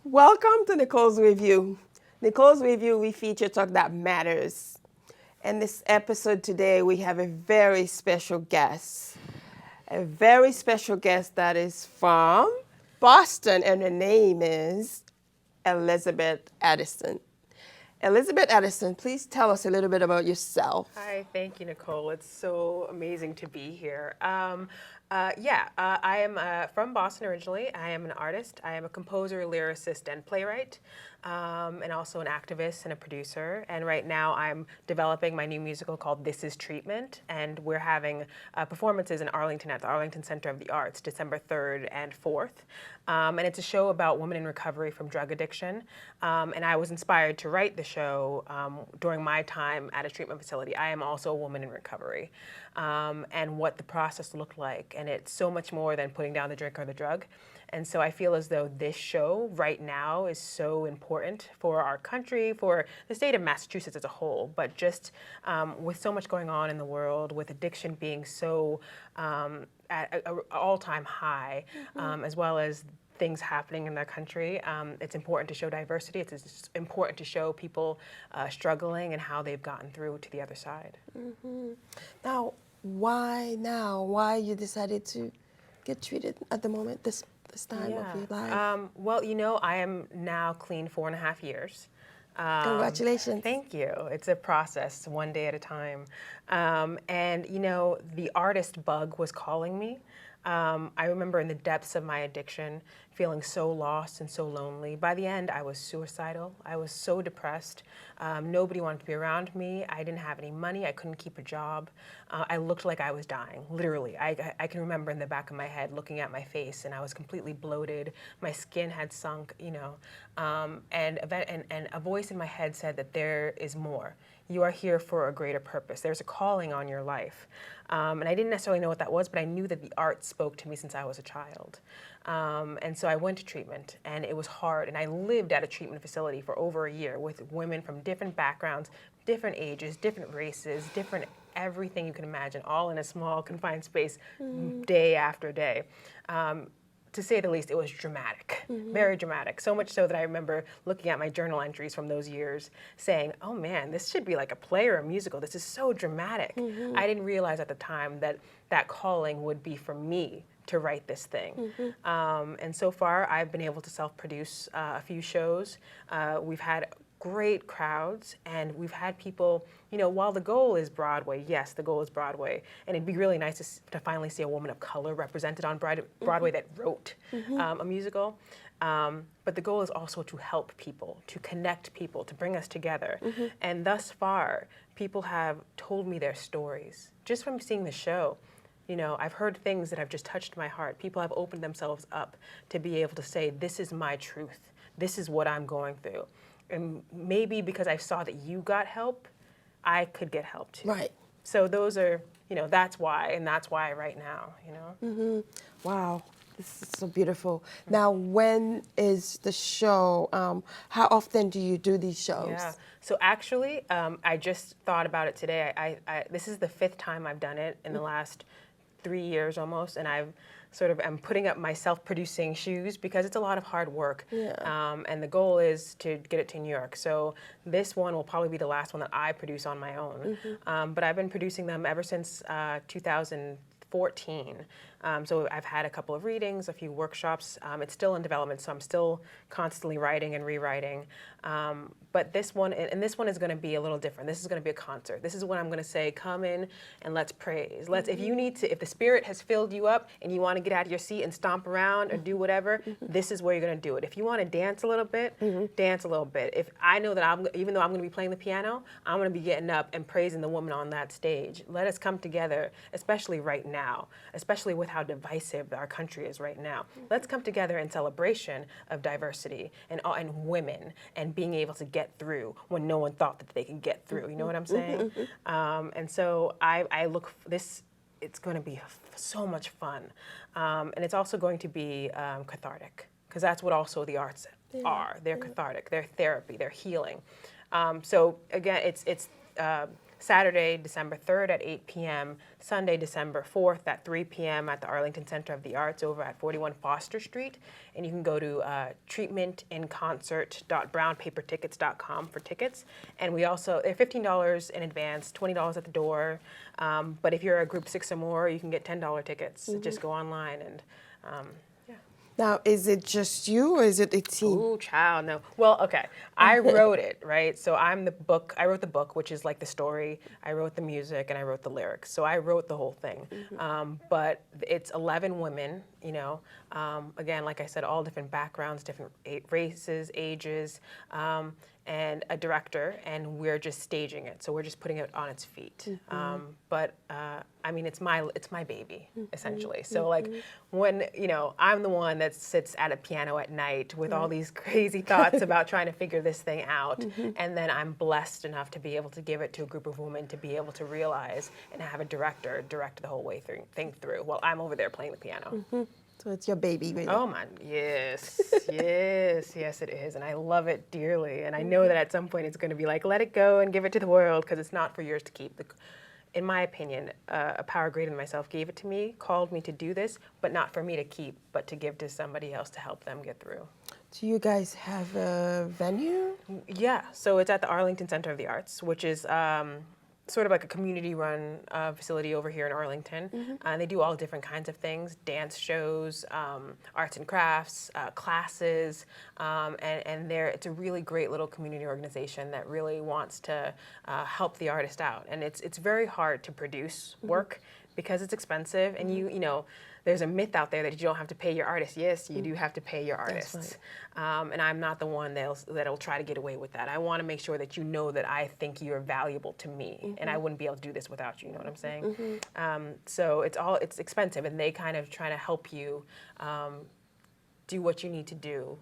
Welcome to Nicole's Review. Nicole's Review, we feature talk that matters. In this episode today, we have a very special guest. A very special guest that is from Boston, and her name is Elizabeth Addison. Elizabeth Addison, please tell us a little bit about yourself. Hi, thank you, Nicole. It's so amazing to be here. I am from Boston originally. I am an artist. I am a composer, lyricist, and playwright, and also an activist and a producer. And right now I'm developing my new musical called This Is Treatment, and we're having performances in Arlington at the Arlington Center of the Arts, December 3rd and 4th. And it's a show about women in recovery from drug addiction. And I was inspired to write the show during my time at a treatment facility. I am also a woman in recovery, and what the process looked like. And it's so much more than putting down the drink or the drug. And so I feel as though this show right now is so important for our country, for the state of Massachusetts as a whole, but just with so much going on in the world, with addiction being so at an all-time high, as well as things happening in their country. It's important to show diversity. It's important to show people struggling and how they've gotten through to the other side. Mm-hmm. Now? Why you decided to get treated at the moment, this time of your life? Well, I am now clean 4.5 years. Congratulations. Thank you. It's a process, one day at a time. And the artist bug was calling me. I remember in the depths of my addiction, feeling so lost and so lonely. By the end, I was suicidal. I was so depressed. Nobody wanted to be around me. I didn't have any money. I couldn't keep a job. I looked like I was dying, literally. I can remember in the back of my head looking at my face, and I was completely bloated. My skin had sunk, and a voice in my head said that there is more. You are here for a greater purpose. There's a calling on your life. And I didn't necessarily know what that was, but I knew that the art spoke to me since I was a child. And so I went to treatment, and it was hard. And I lived at a treatment facility for over a year with women from different backgrounds, different ages, different races, different everything you can imagine, all in a small confined space, day after day. To say the least, it was dramatic, very dramatic. So much so that I remember looking at my journal entries from those years saying, oh man, this should be like a play or a musical. This is so dramatic. I didn't realize at the time that that calling would be for me to write this thing. And so far, I've been able to self-produce a few shows. We've had great crowds, and we've had people, while the goal is Broadway, yes, the goal is Broadway, and it'd be really nice to finally see a woman of color represented on Broadway that wrote a musical. But the goal is also to help people, to connect people, to bring us together. And thus far, people have told me their stories. Just from seeing the show, I've heard things that have just touched my heart. People have opened themselves up to be able to say, this is my truth. This is what I'm going through. And maybe because I saw that you got help, I could get help too. Right. So those are, that's why, and that's why right now, Wow, this is so beautiful. Now, when is the show? How often do you do these shows? Yeah. So actually, I just thought about it today. This is the 5th time I've done it in the last 3 years almost, and I'm putting up my self-producing shoes because it's a lot of hard work. Yeah. And the goal is to get it to New York. So this one will probably be the last one that I produce on my own. But I've been producing them ever since 2014. So I've had a couple of readings, a few workshops. It's still in development, so I'm still constantly writing and rewriting. But this one is going to be a little different. This is going to be a concert. This is when I'm going to say, come in and let's praise. If the Spirit has filled you up and you want to get out of your seat and stomp around or do whatever, this is where you're going to do it. If you want to dance a little bit, dance a little bit. If I know that even though I'm going to be playing the piano, I'm going to be getting up and praising the woman on that stage. Let us come together, especially right now, especially with how divisive our country is right now. Let's come together in celebration of diversity and women and being able to get through when no one thought that they could get through. You know what I'm saying? And so I look for this. It's going to be so much fun, and it's also going to be cathartic, because that's what also the arts are. They're cathartic. They're therapy. They're healing. So again, it's Saturday, December 3rd at 8 p.m., Sunday, December 4th at 3 p.m. at the Arlington Center of the Arts over at 41 Foster Street. And you can go to treatmentinconcert.brownpapertickets.com for tickets. And we also, they're $15 in advance, $20 at the door. But if you're a group 6 or more, you can get $10 tickets. Just go online and yeah. Now, is it just you or is it a team? Ooh, child, no. Well, okay. I wrote it, right? So I wrote the book, which is like the story. I wrote the music and I wrote the lyrics. So I wrote the whole thing. But it's 11 women, you know. Again, like I said, all different backgrounds, different races, ages, and a director, and we're just staging it. So we're just putting it on its feet. But I mean, it's my baby, essentially. So like when, you know, I'm the one that sits at a piano at night with all these crazy thoughts about trying to figure this thing out, and then I'm blessed enough to be able to give it to a group of women to be able to realize and have a director direct the whole way through while I'm over there playing the piano. So it's your baby, really. Oh my, yes, yes it is. And I love it dearly. And I know that at some point it's going to be like, let it go and give it to the world because it's not for yours to keep. In my opinion, a power greater than myself gave it to me, called me to do this, but not for me to keep, but to give to somebody else to help them get through. Do you guys have a venue? Yeah, so it's at the Arlington Center of the Arts, which is sort of like a community-run facility over here in Arlington. And they do all different kinds of things, dance shows, arts and crafts, classes, and it's a really great little community organization that really wants to help the artist out. And it's very hard to produce work because it's expensive, and you know, there's a myth out there that you don't have to pay your artists. Yes, you do have to pay your artists. Right. And I'm not the one that'll try to get away with that. I want to make sure that you know that I think you're valuable to me, and I wouldn't be able to do this without you. You know what I'm saying? So it's expensive, and they kind of try to help you do what you need to do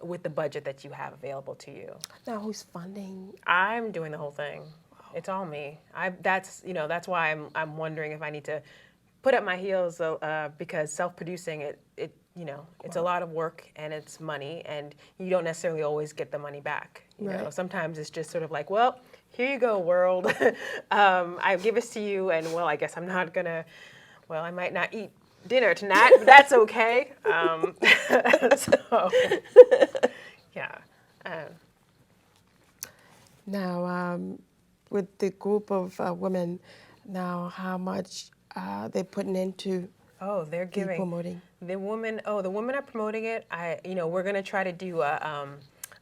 with the budget that you have available to you. Now, who's funding? I'm doing the whole thing. It's all me. That's why I'm wondering if I need to put up my heels because self-producing it's a lot of work and it's money, and you don't necessarily always get the money back. You know, sometimes it's just sort of like, well, here you go, world. I give this to you, and well, I guess I'm not gonna. Well, I might not eat dinner tonight, but that's okay. So, yeah. Now, with the group of women, now how much they're putting into they're giving promoting? The women are promoting it. We're gonna try to do a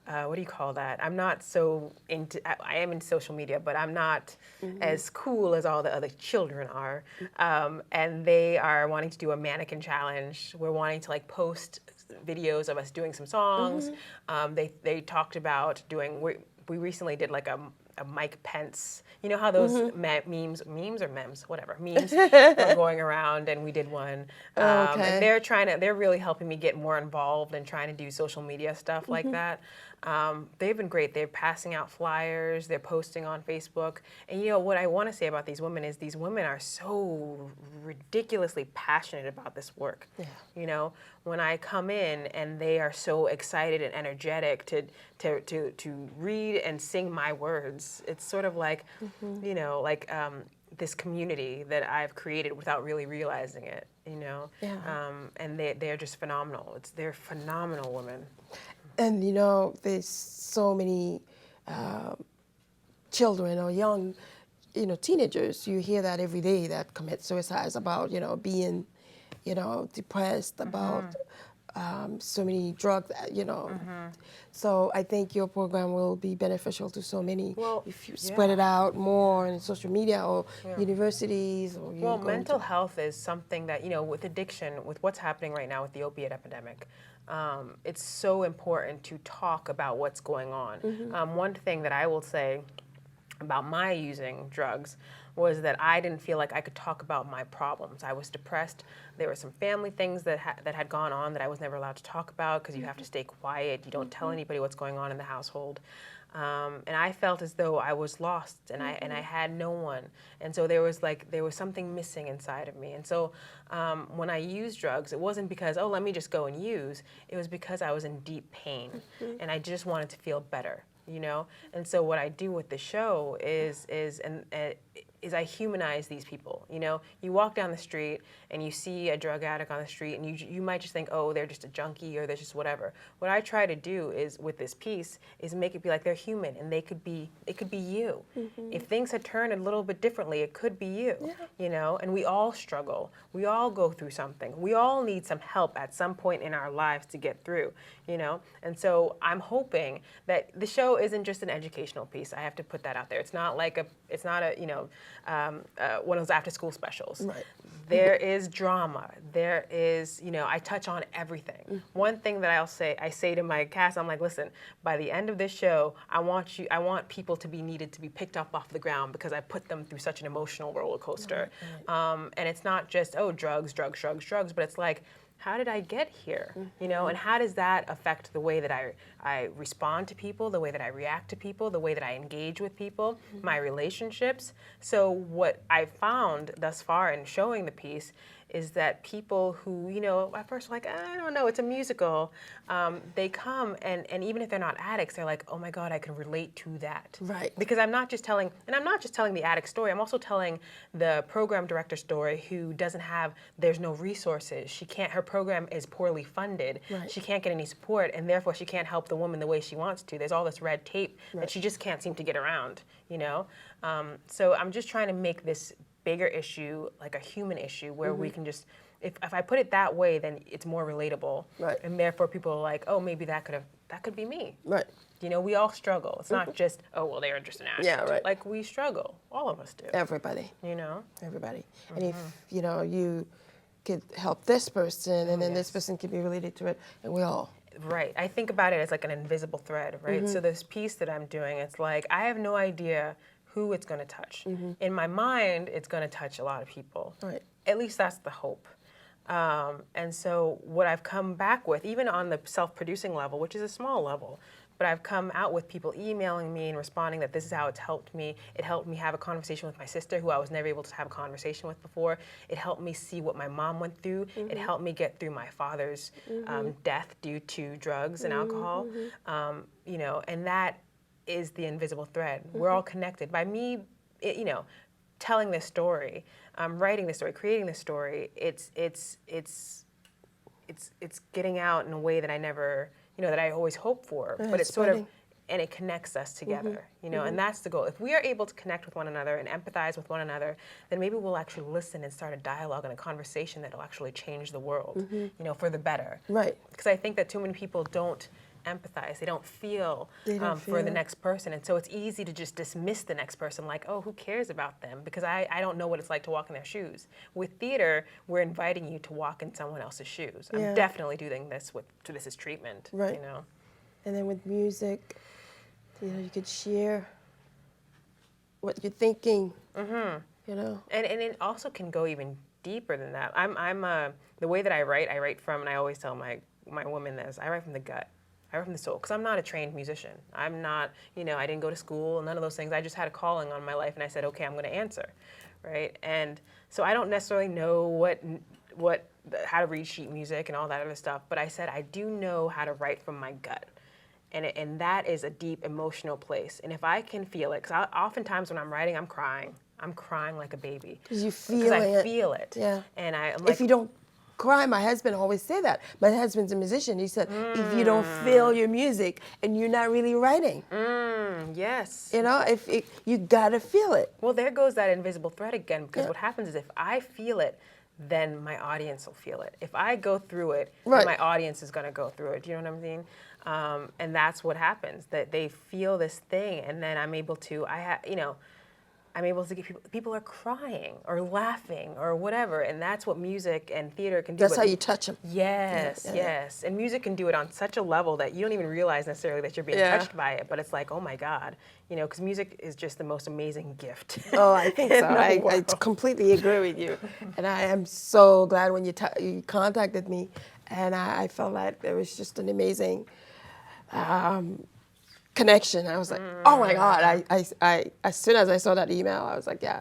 what do you call that? I'm not so into. I am in social media, but I'm not as cool as all the other children are. And they are wanting to do a mannequin challenge. We're wanting to like post videos of us doing some songs. They talked about doing. We recently did like a Mike Pence. You know how those memes or memes, whatever, memes are going around, and we did one. And they're really helping me get more involved and trying to do social media stuff like that. They've been great. They're passing out flyers, they're posting on Facebook. And you know, what I want to say about these women is these women are so ridiculously passionate about this work. Yeah. You know, when I come in and they are so excited and energetic to read and sing my words, it's sort of like, you know, like this community that I've created without really realizing it, you know. Yeah. And they're just phenomenal. They're phenomenal women. And you know, there's so many children or young, you know, teenagers. You hear that every day that commit suicides about, you know, being, you know, depressed about so many drugs, you know. So I think your program will be beneficial to so many if you spread it out more on social media or universities. Or well, mental health is something that, you know, with addiction, with what's happening right now with the opiate epidemic, it's so important to talk about what's going on. One thing that I will say about my using drugs was that I didn't feel like I could talk about my problems. I was depressed. There were some family things that had gone on that I was never allowed to talk about because you have to stay quiet. You don't tell anybody what's going on in the household. And I felt as though I was lost and I had no one. And so there was something missing inside of me. And so when I used drugs, it wasn't because, let me just go and use. It was because I was in deep pain and I just wanted to feel better. you know? And so what I do with the show is I humanize these people, you know? You walk down the street and you see a drug addict on the street and you might just think, oh, they're just a junkie or they're just whatever. What I try to do is, with this piece, is make it be like they're human and it could be you. If things had turned a little bit differently, it could be you, you know? And we all struggle. We all go through something. We all need some help at some point in our lives to get through, you know? And so I'm hoping that the show isn't just an educational piece. I have to put that out there. It's not a, you know, one of those after school specials. Right. There is drama. There is, you know, I touch on everything. One thing that I say to my cast, I'm like, listen, by the end of this show, I want people to be needed to be picked up off the ground because I put them through such an emotional roller coaster. And it's not just, oh, drugs, but it's like, how did I get here? You know, and how does that affect the way that I respond to people, the way that I react to people, the way that I engage with people, my relationships? So what I found thus far in showing the piece is that people who, you know, at first were like, I don't know, it's a musical, they come and even if they're not addicts, they're like, oh my God, I can relate to that. Right. Because I'm not just telling the addict story, I'm also telling the program director story who doesn't have, there's no resources. Her program is poorly funded. Right. She can't get any support and therefore she can't help the woman the way she wants to. There's all this red tape that she just can't seem to get around, you know? So I'm just trying to make this bigger issue, like a human issue, where we can just, if I put it that way, then it's more relatable, Right. and therefore people are like, oh, maybe that could be me. Right. You know, we all struggle. It's not just, oh, well, they're just an addict. Yeah, right. Like we struggle, all of us do. Everybody. You know. Everybody. And if, you know, you could help this person and then this person could be related to it, and we all. Right. I think about it as like an invisible thread, right? So this piece that I'm doing, it's like I have no idea who it's going to touch. In my mind, it's going to touch a lot of people. Right. At least that's the hope. And so what I've come back with, even on the self-producing level, which is a small level, but I've come out with people emailing me and responding that this is how it's helped me. It helped me have a conversation with my sister, who I was never able to have a conversation with before. It helped me see what my mom went through. It helped me get through my father's death due to drugs and alcohol. You know, and that is the invisible thread. We're all connected. By me, you know, telling this story, writing this story, creating this story, it's getting out in a way that I never, you know, that I always hope for. But it's sort of, and it connects us together, you know, and that's the goal. If we are able to connect with one another and empathize with one another, then maybe we'll actually listen and start a dialogue and a conversation that'll actually change the world, you know, for the better. Right. Because I think that too many people don't empathize. They don't feel for the next person. And so it's easy to just dismiss the next person like, oh, who cares about them? Because I don't know what it's like to walk in their shoes. With theater, we're inviting you to walk in someone else's shoes. Yeah. I'm definitely doing this this is treatment, Right. you know. And then with music, you know, you could share what you're thinking, you know. And it also can go even deeper than that. I'm the way that I write from, and I always tell my women this, I write from the gut. I write from the soul, because I'm not a trained musician. I'm not, you know, I didn't go to school, none of those things. I just had a calling on my life, and I said, okay, I'm going to answer, right? And so I don't necessarily know how to read sheet music and all that other stuff, but I said I do know how to write from my gut. And that is a deep emotional place. And if I can feel it, because oftentimes when I'm writing, I'm crying. I'm crying like a baby. Because you feel it. Because I feel it. Yeah. And I'm like, if you don't cry, my husband always say that. My husband's a musician. He said, if you don't feel your music and you're not really writing. Yes. You know, you gotta feel it. Well, there goes that invisible thread again, because what happens is if I feel it, then my audience will feel it. If I go through it, then my audience is going to go through it. Do you know what I'm saying? And that's what happens, that they feel this thing, and then I'm able to, I'm able to get people are crying or laughing or whatever, and that's what music and theater can do. That's how you touch them. Yes, yes. And music can do it on such a level that you don't even realize necessarily that you're being touched by it, but it's like, oh my God, you know, because music is just the most amazing gift. Oh, I think so. I completely agree with you. And I am so glad when you contacted me, and I felt like there was just an amazing connection. I was like, oh my God. I as soon as I saw that email, I was like, yeah.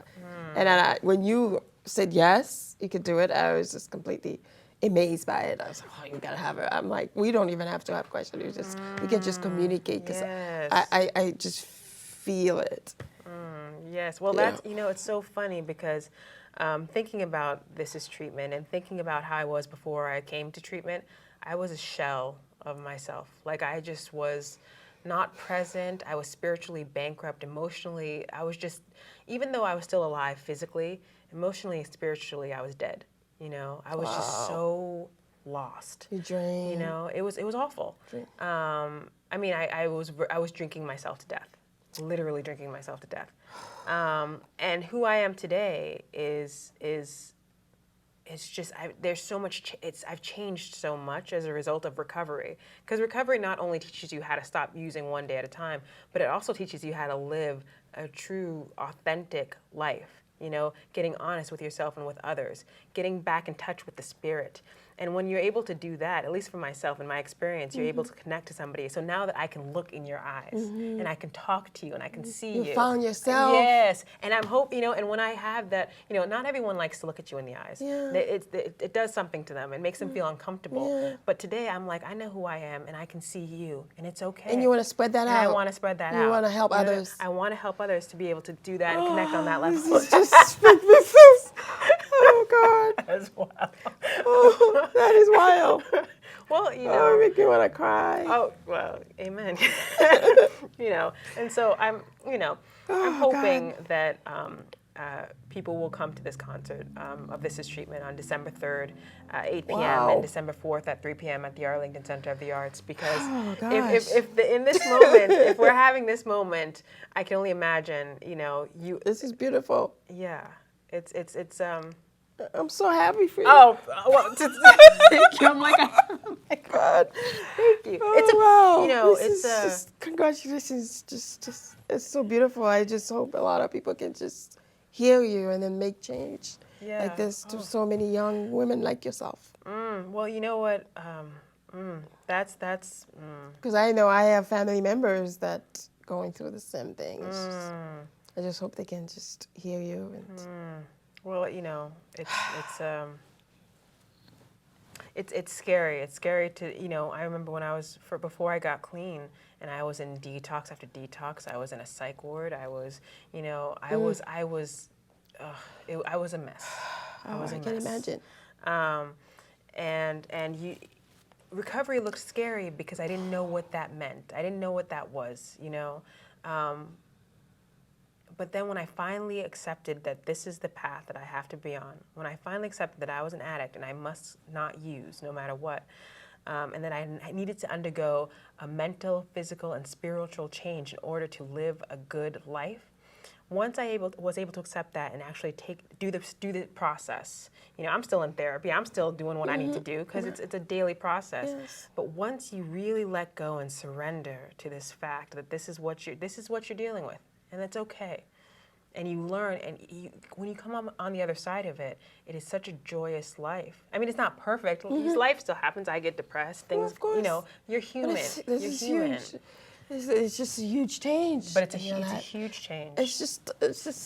And then when you said yes, you could do it, I was just completely amazed by it. I was like, oh, you gotta have it. I'm like, we don't even have to have questions. We can just communicate because Yes. I just feel it. Yes. Well, Yeah. that's, it's so funny because thinking about this as treatment and thinking about how I was before I came to treatment, I was a shell of myself. Like I just was not present. I was spiritually bankrupt, emotionally. I was just, even though I was still alive physically, emotionally and spiritually, I was dead. I was just so lost. You drain. It was awful. I mean, I was drinking myself to death, literally drinking myself to death. And who I am today is it's just there's so much. I've changed so much as a result of recovery. Because recovery not only teaches you how to stop using one day at a time, but it also teaches you how to live a true, authentic life. Getting honest with yourself and with others, getting back in touch with the spirit. And when you're able to do that, at least for myself in my experience, you're able to connect to somebody. So now that I can look in your eyes and I can talk to you and I can see you. You found yourself. Yes. And I'm hoping, and when I have that, not everyone likes to look at you in the eyes. Yeah. It does something to them. It makes them feel uncomfortable. Yeah. But today I'm like, I know who I am and I can see you and it's okay. And you want to spread that And out. I want to spread that out. You want to help others. I want to help others to be able to do that and connect on that level. This is just make me feel. Oh God. As well. Oh, that is wild. Well, Oh, it makes me want to cry. Oh, well, amen. And so I'm hoping that people will come to this concert of This Is Treatment on December 3rd, 8 p.m. Wow. and December 4th at 3 p.m. at the Arlington Center of the Arts. Because in this moment, if we're having this moment, I can only imagine, This is beautiful. Yeah, it's I'm so happy for you. Oh, well, thank you. I'm like, oh my God, thank you. Oh, wow. It's just congratulations. Just it's so beautiful. I just hope a lot of people can just hear you and then make change like this to so many young women like yourself. Well, you know what? That's. Because I know I have family members that going through the same thing. I just hope they can just hear you and. Well, it's scary. It's scary to, I remember when before I got clean and I was in detox after detox, I was in a psych ward. I was, I was a mess. I can imagine. And recovery looked scary because I didn't know what that meant. I didn't know what that was, But then when I finally accepted that this is the path that I have to be on, when I finally accepted that I was an addict and I must not use no matter what, and that I needed to undergo a mental, physical, and spiritual change in order to live a good life, once I was able to accept that and actually do the process, I'm still in therapy. I'm still doing what I need to do because it's a daily process. Yes. But once you really let go and surrender to this fact that this is what you're dealing with, and that's okay. And you learn, and when you come on the other side of it, it is such a joyous life. I mean, it's not perfect. Life still happens. I get depressed. Things, of course. You're human. You're human. Huge. It's just a huge change. But it's a huge change. It's just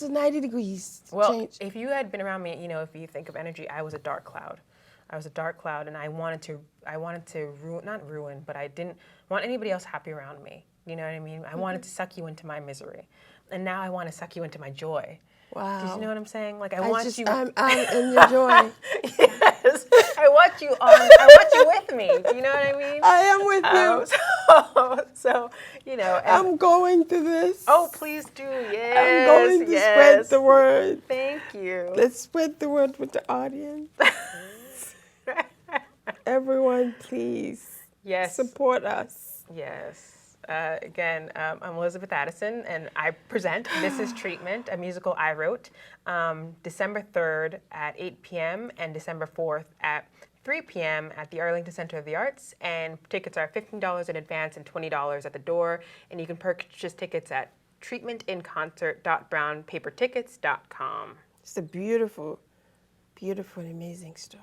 a 90 degrees well, change. If you had been around me, if you think of energy, I was a dark cloud. And I wanted to not ruin, but I didn't want anybody else happy around me. You know what I mean? I wanted to suck you into my misery. And now I want to suck you into my joy. Wow. Do you know what I'm saying? Like I'm in your joy. Yes. I want you with me. You know what I mean? I am with you. So I'm going to this. Oh, please do. Yes. I'm going to spread the word. Thank you. Let's spread the word with the audience. Everyone, please. Yes. Support us. Yes. Again, I'm Elizabeth Addison, and I present This Is Treatment, a musical I wrote, December 3rd at 8 p.m. and December 4th at 3 p.m. at the Arlington Center of the Arts. And tickets are $15 in advance and $20 at the door. And you can purchase tickets at treatmentinconcert.brownpapertickets.com. It's a beautiful, beautiful and amazing story.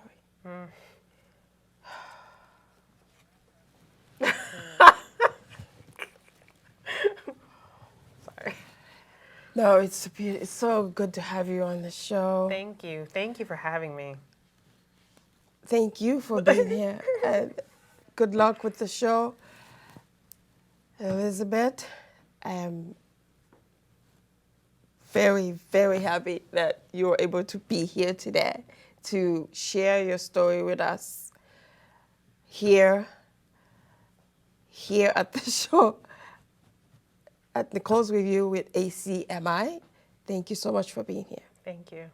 No, it's so good to have you on the show. Thank you. Thank you for having me. thank you for being here. And good luck with the show. Elizabeth, I'm very, very happy that you were able to be here today to share your story with us here at the show, at Nicole's Review with ACMI. Thank you so much for being here. Thank you.